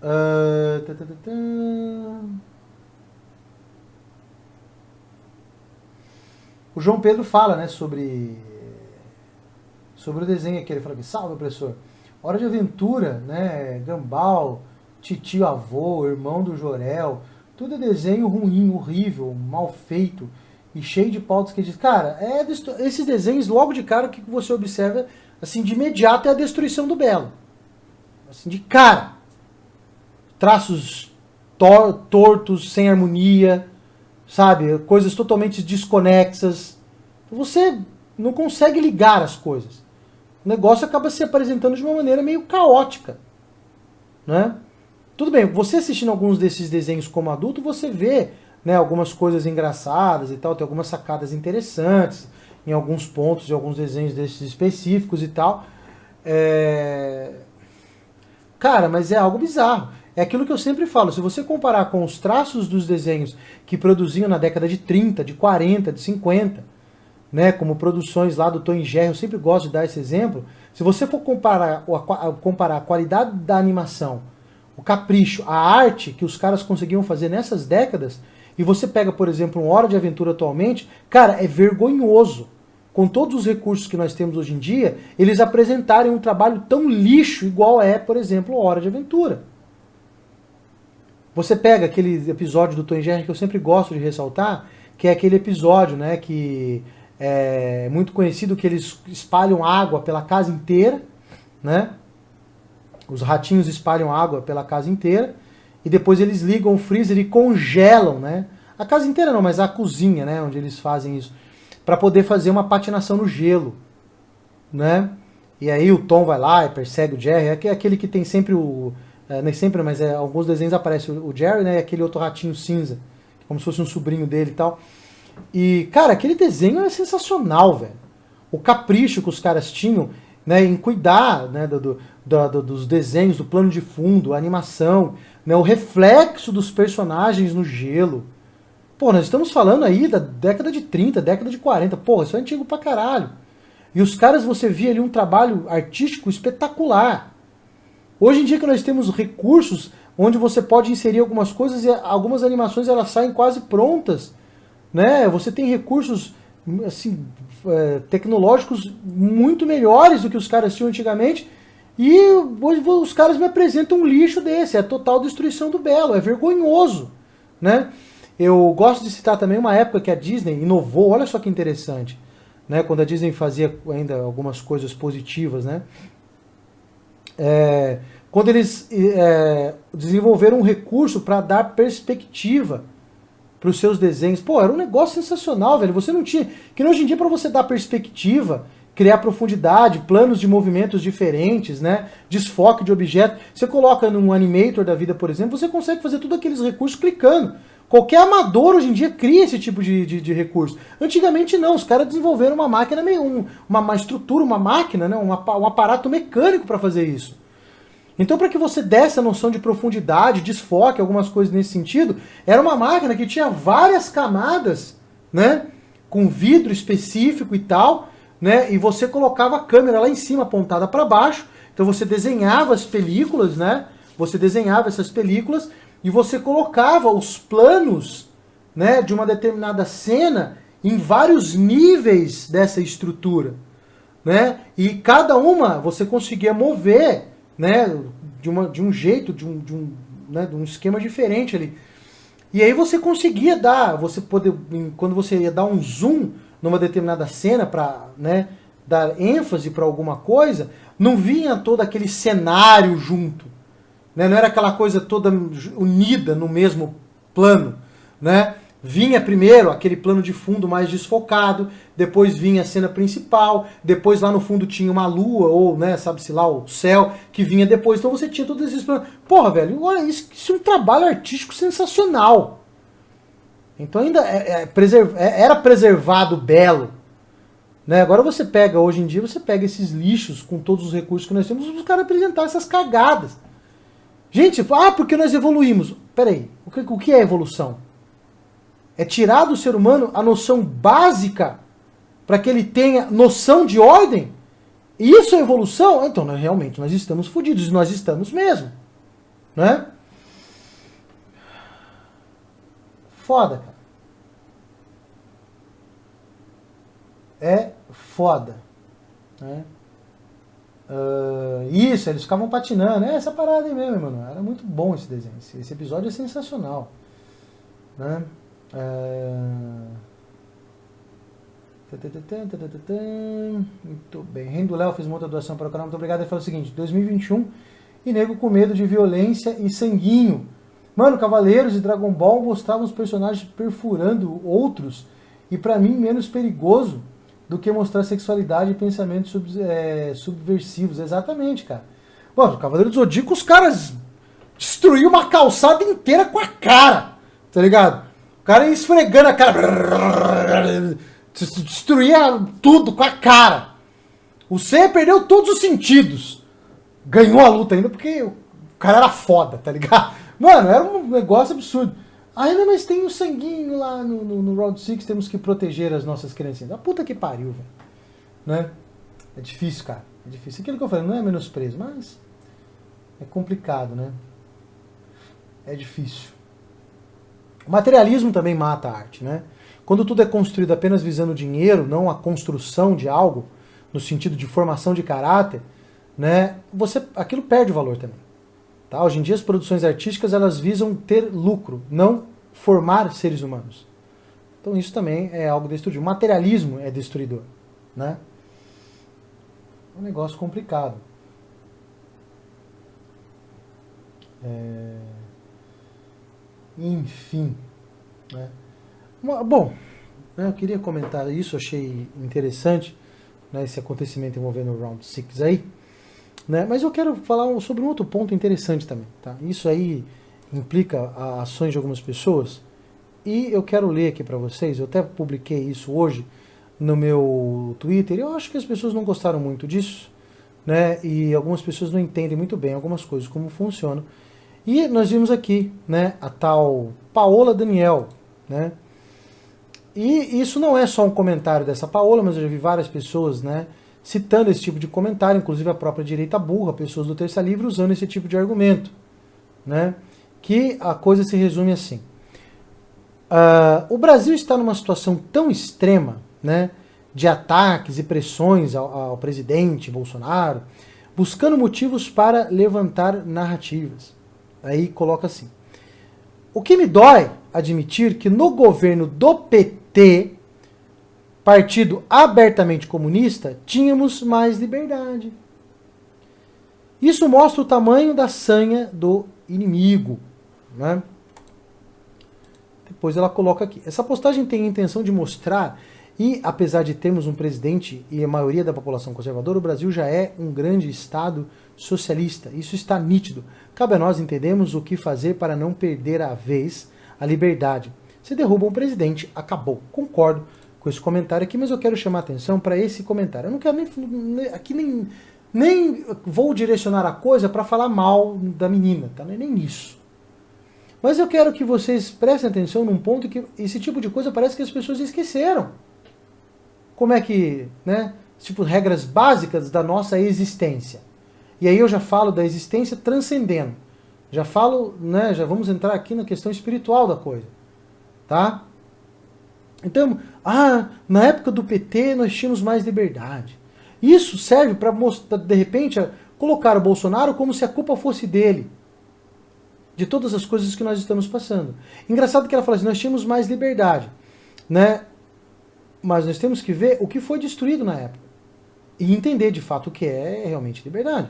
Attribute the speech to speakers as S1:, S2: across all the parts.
S1: Tá, tá, tá, tá. O João Pedro fala, né, sobre o desenho aqui. Ele fala aqui, salve, professor. Hora de Aventura, né, Gambal, Titio Avô, Irmão do Jorel, tudo é desenho ruim, horrível, mal feito e cheio de pautas que diz, cara, esses desenhos, logo de cara, o que você observa, assim, de imediato é a destruição do belo. Assim, de cara. Traços tortos, sem harmonia, sabe? Coisas totalmente desconexas. Você não consegue ligar as coisas. O negócio acaba se apresentando de uma maneira meio caótica, né? Tudo bem, você assistindo alguns desses desenhos como adulto, você vê, né, algumas coisas engraçadas e tal, tem algumas sacadas interessantes em alguns pontos de alguns desenhos desses específicos e tal. Cara, mas é algo bizarro. É aquilo que eu sempre falo, se você comparar com os traços dos desenhos que produziam na década de 30, de 40, de 50, né, como produções lá do Tom e Jerry, eu sempre gosto de dar esse exemplo, se você for comparar a qualidade da animação, o capricho, a arte que os caras conseguiam fazer nessas décadas, e você pega, por exemplo, um Hora de Aventura atualmente, cara, é vergonhoso. Com todos os recursos que nós temos hoje em dia, eles apresentarem um trabalho tão lixo igual é, por exemplo, Hora de Aventura. Você pega aquele episódio do Tom e Jerry que eu sempre gosto de ressaltar, que é aquele episódio, né, que é muito conhecido, que eles espalham água pela casa inteira, né? Os ratinhos espalham água pela casa inteira e depois eles ligam o freezer e congelam, né? A casa inteira não, mas a cozinha, né, onde eles fazem isso, para poder fazer uma patinação no gelo, né? E aí o Tom vai lá e persegue o Jerry, é aquele que tem sempre nem sempre, mas alguns desenhos aparece o Jerry, né, e aquele outro ratinho cinza, como se fosse um sobrinho dele e tal. E, cara, aquele desenho é sensacional, velho. O capricho que os caras tinham, né, em cuidar, né, dos desenhos, do plano de fundo, a animação, né, o reflexo dos personagens no gelo. Pô, nós estamos falando aí da década de 30, década de 40. Pô, isso é antigo pra caralho. E os caras, você via ali um trabalho artístico espetacular. Hoje em dia que nós temos recursos onde você pode inserir algumas coisas e algumas animações elas saem quase prontas, né? Você tem recursos assim, tecnológicos muito melhores do que os caras tinham antigamente e hoje os caras me apresentam um lixo desse, é a total destruição do belo, é vergonhoso, né? Eu gosto de citar também uma época que a Disney inovou, olha só que interessante, né? Quando a Disney fazia ainda algumas coisas positivas, né? Quando eles desenvolveram um recurso para dar perspectiva para os seus desenhos. Pô, era um negócio sensacional, velho. Você não tinha... Que hoje em dia, para você dar perspectiva, criar profundidade, planos de movimentos diferentes, né? Desfoque de objeto. Você coloca num Animator da vida, por exemplo, você consegue fazer todos aqueles recursos clicando. Qualquer amador hoje em dia cria esse tipo de recurso. Antigamente não, os caras desenvolveram uma máquina, uma estrutura, uma máquina, né? um aparato mecânico para fazer isso. Então, para que você desse a noção de profundidade, desfoque, algumas coisas nesse sentido, era uma máquina que tinha várias camadas, né, com vidro específico e tal, né, e você colocava a câmera lá em cima, apontada para baixo, então você desenhava as películas, né, você desenhava essas películas e você colocava os planos, né, de uma determinada cena em vários níveis dessa estrutura, né, e cada uma você conseguia mover, né, de um jeito, de um esquema diferente ali. E aí você conseguia quando você ia dar um zoom numa determinada cena para, né, dar ênfase para alguma coisa, não vinha todo aquele cenário junto, né, não era aquela coisa toda unida no mesmo plano, né? Vinha primeiro aquele plano de fundo mais desfocado, depois vinha a cena principal, depois lá no fundo tinha uma lua, ou, né, sabe-se lá, o céu, que vinha depois. Então você tinha todos esses planos. Porra, velho, olha, isso é um trabalho artístico sensacional. Então ainda era preservado belo. Né? Agora você pega, hoje em dia, você pega esses lixos com todos os recursos que nós temos, os caras apresentar essas cagadas. Gente, porque nós evoluímos. Peraí, o que é evolução? É tirar do ser humano a noção básica para que ele tenha noção de ordem? Isso é evolução? Então, realmente, nós estamos fodidos, nós estamos mesmo. Né? foda, cara. É foda. Né? Isso, eles ficavam patinando. É essa parada aí mesmo, mano. Era muito bom esse desenho. Esse episódio é sensacional. Né? Muito bem. Rendo Léo fez uma outra doação para o canal. Muito obrigado. Ele falou o seguinte: 2021 e nego com medo de violência e sanguinho. Mano, Cavaleiros e Dragon Ball mostravam os personagens perfurando outros e pra mim menos perigoso do que mostrar sexualidade e pensamentos subversivos. Exatamente, cara. Mano, Cavaleiro do Zodíaco, os caras destruíam uma calçada inteira com a cara, tá ligado? O cara ia esfregando a cara, destruía tudo com a cara. O Seiya perdeu todos os sentidos. Ganhou a luta ainda porque o cara era foda, tá ligado? Mano, era um negócio absurdo. Ainda mas tem um sanguinho lá no Round 6, temos que proteger as nossas criancinhas. A puta que pariu, velho. Né? É difícil, cara. É difícil. Aquilo que eu falei, não é menosprezo, mas é complicado, né? É difícil. O materialismo também mata a arte, né? Quando tudo é construído apenas visando dinheiro, não a construção de algo, no sentido de formação de caráter, né? Aquilo perde o valor também. Tá? Hoje em dia as produções artísticas elas visam ter lucro, não formar seres humanos. Então isso também é algo destrutivo. O materialismo é destruidor. Né? É um negócio complicado. Enfim. Né? Bom, eu queria comentar isso, achei interessante, né, esse acontecimento envolvendo o Round 6 aí. Né? Mas eu quero falar sobre um outro ponto interessante também. Tá? Isso aí implica ações de algumas pessoas e eu quero ler aqui para vocês. Eu até publiquei isso hoje no meu Twitter. Eu acho que as pessoas não gostaram muito disso, né? E algumas pessoas não entendem muito bem algumas coisas, como funcionam. E nós vimos aqui, né, a tal Paola Daniel, né? E isso não é só um comentário dessa Paola, mas eu já vi várias pessoas, né, citando esse tipo de comentário, inclusive a própria direita burra, pessoas do Terça Livre usando esse tipo de argumento, né? Que a coisa se resume assim. O Brasil está numa situação tão extrema, né, de ataques e pressões ao presidente Bolsonaro, buscando motivos para levantar narrativas. Aí coloca assim: o que me dói admitir que no governo do PT, partido abertamente comunista, tínhamos mais liberdade. Isso mostra o tamanho da sanha do inimigo. Né? Depois ela coloca aqui. Essa postagem tem a intenção de mostrar, e apesar de termos um presidente e a maioria da população conservadora, o Brasil já é um grande Estado socialista. Isso está nítido. Cabe a nós entendermos o que fazer para não perder a vez, a liberdade. Se derruba um presidente, acabou. Concordo com esse comentário aqui, mas eu quero chamar a atenção para esse comentário. Eu não quero nem vou direcionar a coisa para falar mal da menina, tá? Não é nem isso. Mas eu quero que vocês prestem atenção num ponto que esse tipo de coisa parece que as pessoas esqueceram. Como é que, né? Tipo, regras básicas da nossa existência. E aí eu já falo da existência transcendendo. Já falo, né? Já vamos entrar aqui na questão espiritual da coisa. Tá? Então, na época do PT nós tínhamos mais liberdade. Isso serve para mostrar, de repente, colocar o Bolsonaro como se a culpa fosse dele. De todas as coisas que nós estamos passando. Engraçado que ela fala assim, nós tínhamos mais liberdade. Né? Mas nós temos que ver o que foi destruído na época. E entender de fato o que é realmente liberdade.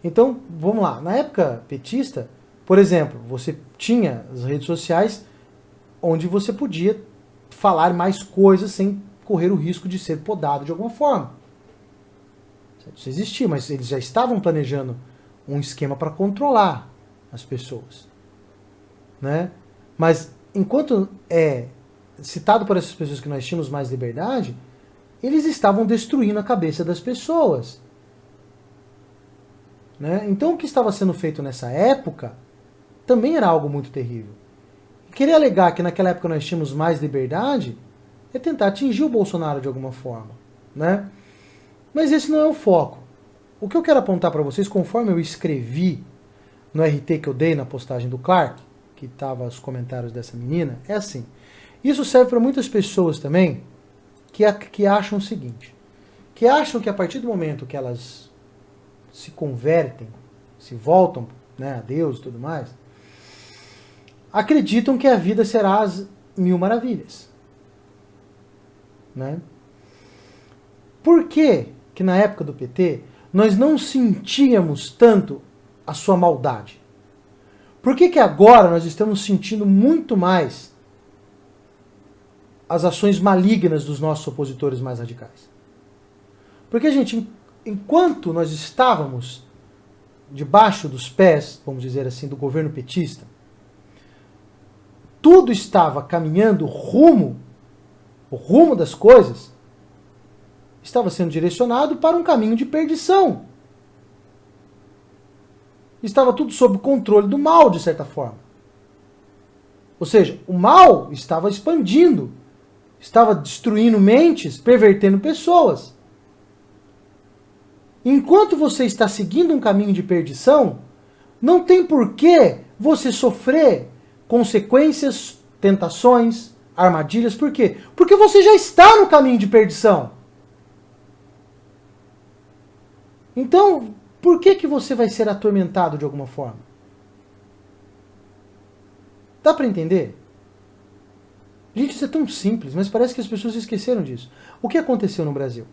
S1: Então, vamos lá. Na época petista, por exemplo, você tinha as redes sociais onde você podia falar mais coisas sem correr o risco de ser podado de alguma forma. Isso existia, mas eles já estavam planejando um esquema para controlar as pessoas. Né? Mas enquanto é citado por essas pessoas que nós tínhamos mais liberdade, eles estavam destruindo a cabeça das pessoas. Né? Então o que estava sendo feito nessa época também era algo muito terrível. E querer alegar que naquela época nós tínhamos mais liberdade é tentar atingir o Bolsonaro de alguma forma. Né? Mas esse não é o foco. O que eu quero apontar para vocês, conforme eu escrevi no RT que eu dei na postagem do Clark, que estavam os comentários dessa menina, é assim. Isso serve para muitas pessoas também que acham o seguinte, que acham que a partir do momento que elas se convertem, se voltam, né, a Deus e tudo mais, acreditam que a vida será as mil maravilhas. Né? Por que na época do PT nós não sentíamos tanto a sua maldade? Por que agora nós estamos sentindo muito mais as ações malignas dos nossos opositores mais radicais? Porque, gente, enquanto nós estávamos debaixo dos pés, vamos dizer assim, do governo petista, tudo estava caminhando o rumo das coisas estava sendo direcionado para um caminho de perdição. Estava tudo sob o controle do mal, de certa forma. Ou seja, o mal estava expandindo, estava destruindo mentes, pervertendo pessoas. Enquanto você está seguindo um caminho de perdição, não tem por que você sofrer consequências, tentações, armadilhas. Por quê? Porque você já está no caminho de perdição. Então, por que você vai ser atormentado de alguma forma? Dá para entender? Gente, isso é tão simples, mas parece que as pessoas esqueceram disso. O que aconteceu no Brasil?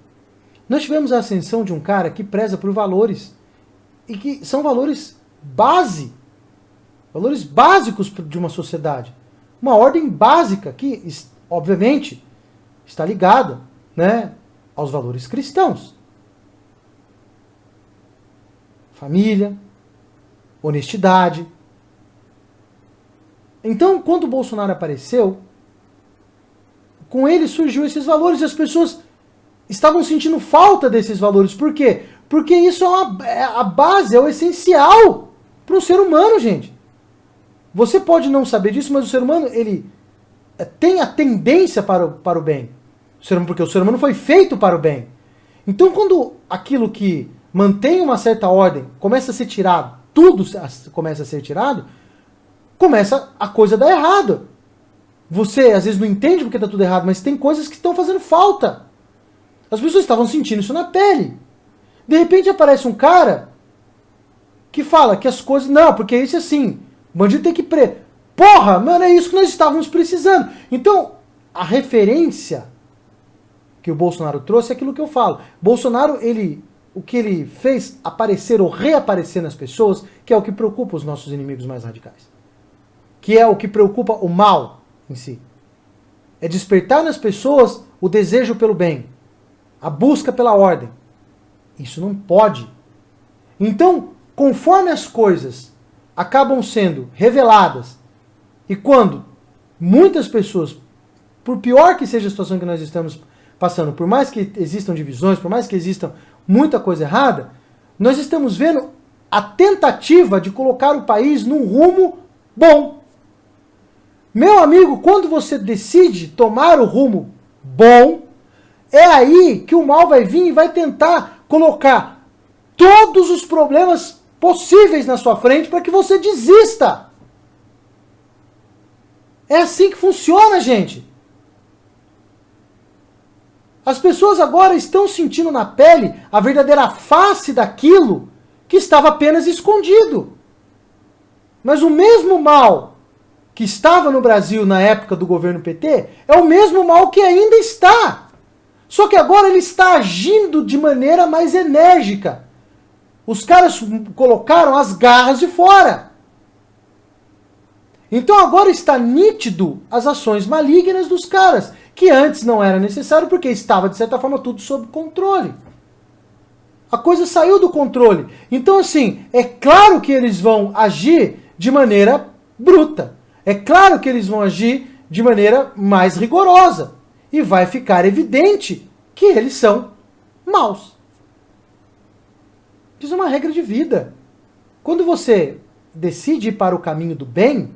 S1: Nós tivemos a ascensão de um cara que preza por valores, e que são valores básicos de uma sociedade. Uma ordem básica que, obviamente, está ligada, né, aos valores cristãos. Família, honestidade. Então, quando o Bolsonaro apareceu, com ele surgiu esses valores e as pessoas estavam sentindo falta desses valores. Por quê? Porque isso é a base, é o essencial para um ser humano, gente. Você pode não saber disso, mas o ser humano, ele tem a tendência para o bem. Porque o ser humano foi feito para o bem. Então, quando aquilo que mantém uma certa ordem começa a ser tirado, tudo começa a ser tirado, começa a coisa a dar errado. Você, às vezes, não entende porque está tudo errado, mas tem coisas que estão fazendo falta. As pessoas estavam sentindo isso na pele. De repente aparece um cara que fala que as coisas... Não, porque isso é assim. O bandido tem que... Porra, mano, é isso que nós estávamos precisando. Então, a referência que o Bolsonaro trouxe é aquilo que eu falo. Bolsonaro, o que ele fez aparecer ou reaparecer nas pessoas, que é o que preocupa os nossos inimigos mais radicais. Que é o que preocupa o mal em si. É despertar nas pessoas o desejo pelo bem. A busca pela ordem. Isso não pode. Então, conforme as coisas acabam sendo reveladas, e quando muitas pessoas, por pior que seja a situação que nós estamos passando, por mais que existam divisões, por mais que existam muita coisa errada, nós estamos vendo a tentativa de colocar o país num rumo bom. Meu amigo, quando você decide tomar o rumo bom, é aí que o mal vai vir e vai tentar colocar todos os problemas possíveis na sua frente para que você desista. É assim que funciona, gente. As pessoas agora estão sentindo na pele a verdadeira face daquilo que estava apenas escondido. Mas o mesmo mal que estava no Brasil na época do governo PT é o mesmo mal que ainda está. Só que agora ele está agindo de maneira mais enérgica. Os caras colocaram as garras de fora. Então agora está nítido as ações malignas dos caras, que antes não era necessário porque estava, de certa forma, tudo sob controle. A coisa saiu do controle. Então, assim, é claro que eles vão agir de maneira bruta. É claro que eles vão agir de maneira mais rigorosa. E vai ficar evidente que eles são maus. Isso é uma regra de vida. Quando você decide ir para o caminho do bem,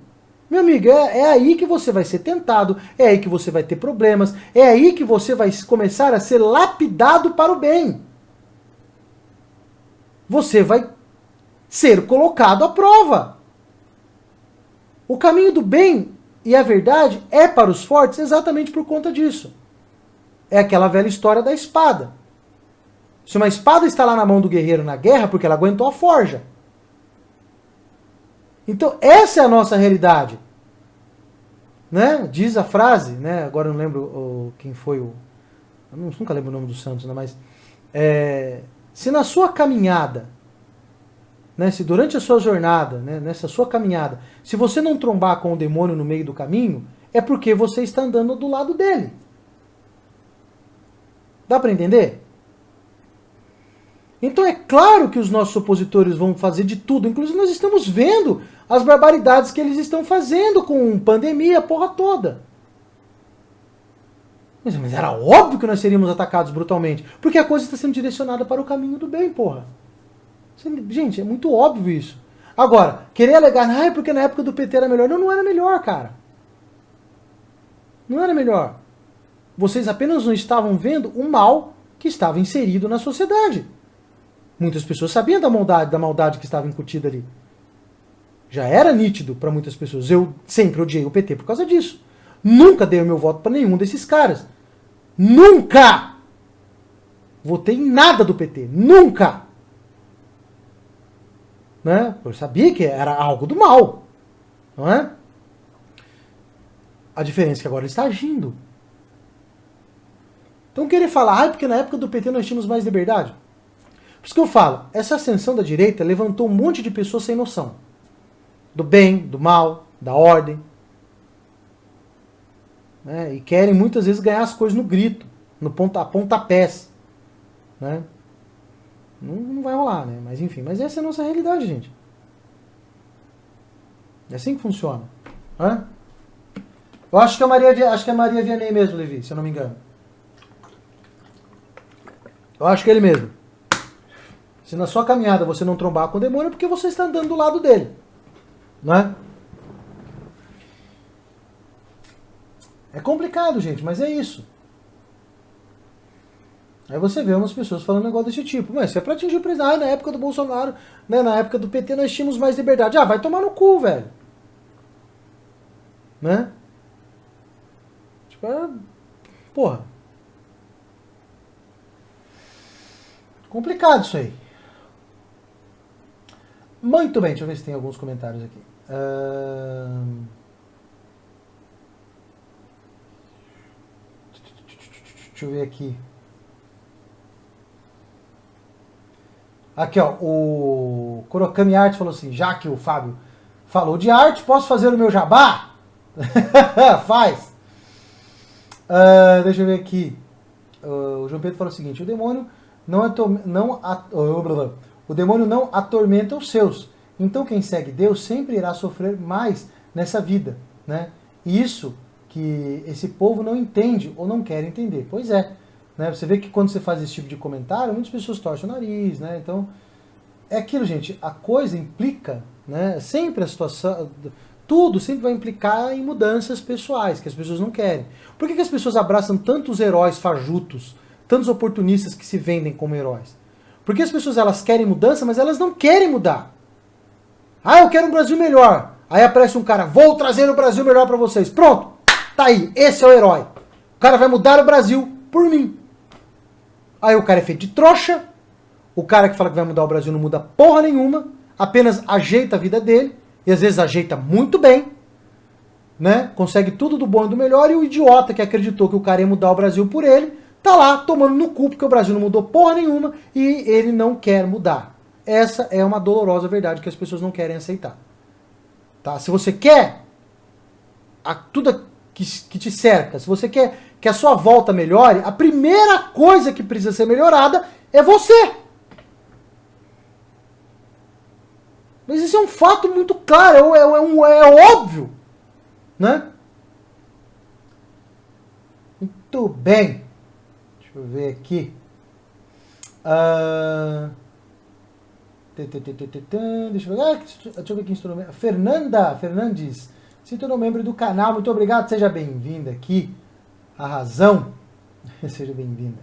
S1: meu amigo, é aí que você vai ser tentado, é aí que você vai ter problemas, é aí que você vai começar a ser lapidado para o bem. Você vai ser colocado à prova. O caminho do bem e a verdade é para os fortes exatamente por conta disso. É aquela velha história da espada. Se uma espada está lá na mão do guerreiro na guerra, porque ela aguentou a forja. Então, essa é a nossa realidade. Né? Diz a frase, né? Agora eu não lembro quem foi o... Eu nunca lembro o nome do santo, né? Mas se na sua caminhada, né? Se durante a sua jornada, né? Nessa sua caminhada, se você não trombar com o demônio no meio do caminho, é porque você está andando do lado dele. Dá para entender? Então é claro que os nossos opositores vão fazer de tudo. Inclusive nós estamos vendo as barbaridades que eles estão fazendo com pandemia, a porra toda. Mas era óbvio que nós seríamos atacados brutalmente. Porque a coisa está sendo direcionada para o caminho do bem, porra. Gente, é muito óbvio isso. Agora, querer alegar, é porque na época do PT era melhor. Não, não era melhor, cara. Não era melhor. Vocês apenas não estavam vendo o mal que estava inserido na sociedade. Muitas pessoas sabiam da maldade que estava incutida ali. Já era nítido para muitas pessoas. Eu sempre odiei o PT por causa disso. Nunca dei o meu voto para nenhum desses caras. Nunca! Votei em nada do PT. Nunca! Né? Eu sabia que era algo do mal. Não é? A diferença é que agora ele está agindo. Então querer falar, porque na época do PT nós tínhamos mais liberdade. Por isso que eu falo, essa ascensão da direita levantou um monte de pessoas sem noção. Do bem, do mal, da ordem. Né? E querem muitas vezes ganhar as coisas no grito, no pontapés. Né? Não vai rolar, né? Mas enfim, mas essa é a nossa realidade, gente. É assim que funciona. Hã? Eu acho que é Maria Vianney mesmo, Levi, se eu não me engano. Eu acho que é ele mesmo. Se na sua caminhada você não trombar com o demônio, é porque você está andando do lado dele. Não é? É complicado, gente, mas é isso. Aí você vê umas pessoas falando um negócio desse tipo. Mas se é pra atingir o presidente, na época do Bolsonaro, né, na época do PT, nós tínhamos mais liberdade. Ah, vai tomar no cu, velho. Né? Tipo, porra. Complicado isso aí. Muito bem, deixa eu ver se tem alguns comentários aqui. Deixa eu ver aqui. Aqui, ó, o Kurokami Art falou assim, já que o Fábio falou de arte, posso fazer o meu jabá? Faz! Deixa eu ver aqui. O João Pedro falou o seguinte, o demônio o demônio não atormenta os seus. Então quem segue Deus sempre irá sofrer mais nessa vida. Né? Isso que esse povo não entende ou não quer entender. Pois é. Né? Você vê que quando você faz esse tipo de comentário, muitas pessoas torcem o nariz. Né? Então, é aquilo, gente. A coisa implica, né? Sempre a situação... Tudo sempre vai implicar em mudanças pessoais, que as pessoas não querem. Por que as pessoas abraçam tantos heróis fajutos, tantos oportunistas que se vendem como heróis? Porque as pessoas elas querem mudança, mas elas não querem mudar. Ah, eu quero um Brasil melhor. Aí aparece um cara, vou trazer o Brasil melhor para vocês. Pronto, tá aí, esse é o herói. O cara vai mudar o Brasil por mim. Aí o cara é feito de trouxa, o cara que fala que vai mudar o Brasil não muda porra nenhuma, apenas ajeita a vida dele, e às vezes ajeita muito bem, né? Consegue tudo do bom e do melhor, e o idiota que acreditou que o cara ia mudar o Brasil por ele, tá lá tomando no cu, porque o Brasil não mudou porra nenhuma, e ele não quer mudar. Essa é uma dolorosa verdade que as pessoas não querem aceitar. Tá? Se você quer tudo que te cerca, se você quer que a sua volta melhore, a primeira coisa que precisa ser melhorada é você. Mas isso é um fato muito claro, é óbvio. Né? Muito bem. Deixa eu ver aqui. Deixa eu ver quem se tornou membro. Fernanda Fernandes se tornou membro do canal. Muito obrigado, seja bem-vinda aqui. A razão. Seja bem-vinda.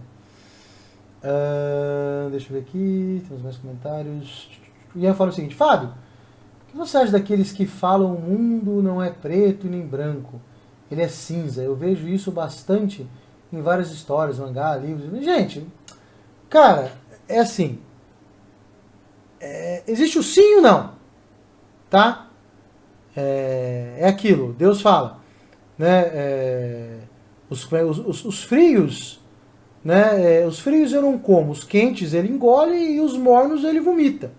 S1: Deixa eu ver aqui. Temos mais comentários. O Ian fala o seguinte, Fábio, O que você acha daqueles que falam o mundo não é preto e nem branco, ele é cinza? Eu vejo isso bastante em várias histórias, mangá, livros. Gente, cara, é assim, existe o sim e o não, tá? É aquilo, Deus fala, né? Os frios, né? Os frios eu não como, os quentes ele engole e os mornos ele vomita,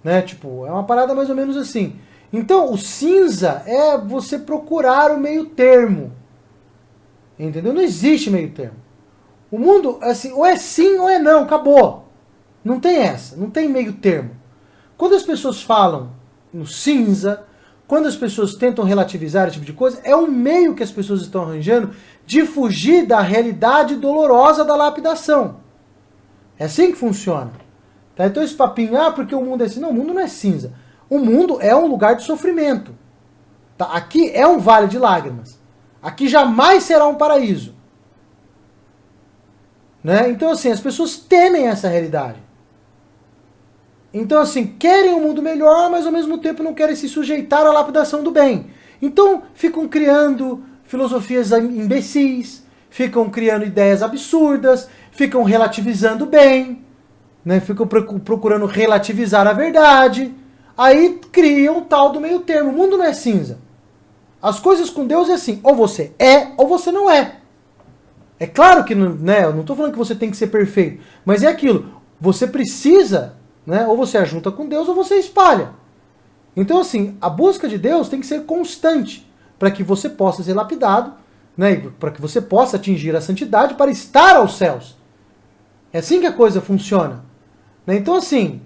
S1: né? Tipo, é uma parada mais ou menos assim. Então, o cinza é você procurar o meio termo, entendeu? Não existe meio termo. O mundo, assim, ou é sim ou é não, acabou. Não tem essa, não tem meio termo. Quando as pessoas falam no cinza, quando as pessoas tentam relativizar esse tipo de coisa, é um meio que as pessoas estão arranjando de fugir da realidade dolorosa da lapidação. É assim que funciona. Tá? Então esse papinho, porque o mundo é assim. Não, o mundo não é cinza. O mundo é um lugar de sofrimento. Tá? Aqui é um vale de lágrimas. Aqui jamais será um paraíso. Né? Então assim, as pessoas temem essa realidade. Então, assim, querem um mundo melhor, mas ao mesmo tempo não querem se sujeitar à lapidação do bem. Então, ficam criando filosofias imbecis, ficam criando ideias absurdas, ficam relativizando o bem, né? Ficam procurando relativizar a verdade. Aí criam um tal do meio termo. O mundo não é cinza. As coisas com Deus é assim, ou você é ou você não é. É claro que né, eu não estou falando que você tem que ser perfeito, mas é aquilo, você precisa... Né? Ou você ajunta com Deus ou você espalha. Então, assim, a busca de Deus tem que ser constante para que você possa ser lapidado, né? Para que você possa atingir a santidade para estar aos céus. É assim que a coisa funciona. Né? Então, assim,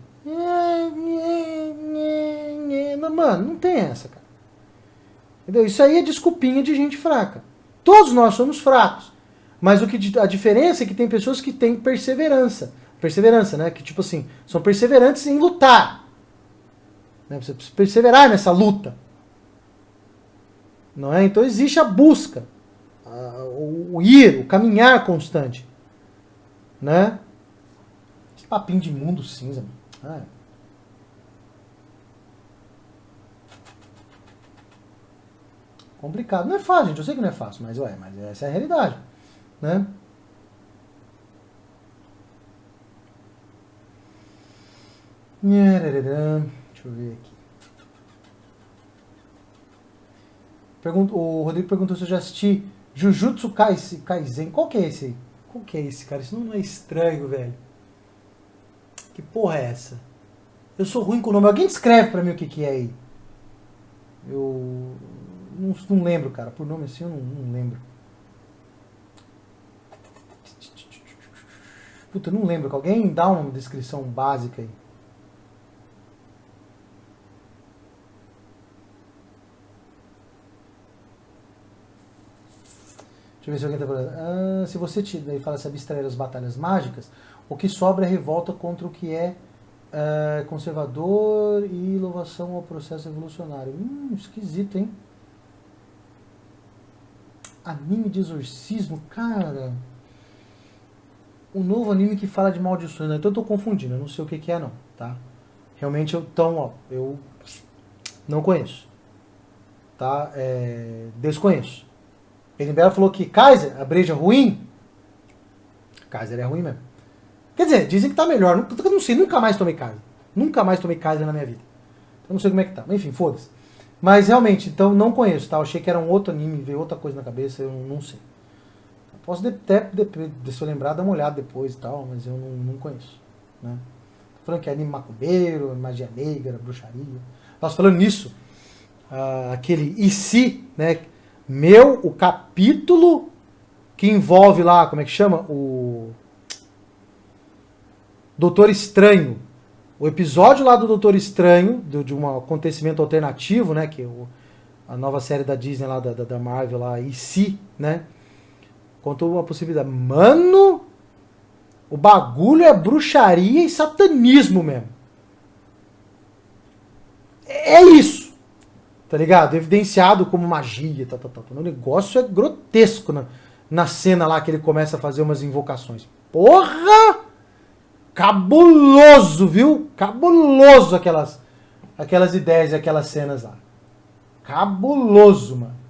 S1: mano, não tem essa, cara. Entendeu? Isso aí é desculpinha de gente fraca. Todos nós somos fracos. Mas a diferença é que tem pessoas que têm perseverança. Perseverança, né? Que tipo assim, são perseverantes em lutar. Né? Você precisa perseverar nessa luta. Não é? Então existe a busca, o ir, o caminhar constante. Né? Esse papinho de mundo cinza. Complicado. Não é fácil, gente. Eu sei que não é fácil, mas essa é a realidade. Né? Deixa eu ver aqui. O Rodrigo perguntou se eu já assisti Jujutsu Kaisen. Qual que é esse aí? Qual que é esse, cara? Isso não é estranho, velho. Que porra é essa? Eu sou ruim com o nome. Alguém descreve pra mim o que é aí. Eu não lembro, cara. Por nome assim eu não lembro. Puta, eu não lembro. Alguém dá uma descrição básica aí. Deixa eu ver se alguém tá falando. Se você daí fala se abstrair as batalhas mágicas, o que sobra é revolta contra o que é conservador e louvação ao processo evolucionário. Esquisito, hein? Anime de exorcismo, cara. Um novo anime que fala de maldições, né? Então eu tô confundindo, eu não sei o que é não, tá? Realmente eu não conheço. Tá? Desconheço. Bela falou que Kaiser, a breja ruim. Kaiser é ruim mesmo. Quer dizer, dizem que tá melhor. Eu não sei, nunca mais tomei Kaiser. Nunca mais tomei Kaiser na minha vida. Então não sei como é que tá. Enfim, foda-se. Mas realmente, então não conheço, tá? Eu achei que era um outro anime, veio outra coisa na cabeça, eu não sei. Posso até, se eu lembrar, dar uma olhada depois e tal, mas eu não conheço. Né? Tô falando que é anime macumbeiro, magia negra, bruxaria. Nós falando nisso, aquele E se, né? O capítulo que envolve lá, como é que chama? O Doutor Estranho. O episódio lá do Doutor Estranho, de um acontecimento alternativo, né? Que é a nova série da Disney lá, da Marvel lá, E se, né? Contou uma possibilidade. Mano, o bagulho é bruxaria e satanismo mesmo. É isso. Tá ligado? Evidenciado como magia. O negócio é grotesco na cena lá que ele começa a fazer umas invocações. Porra! Cabuloso, viu? Cabuloso aquelas ideias e aquelas cenas lá. Cabuloso, mano.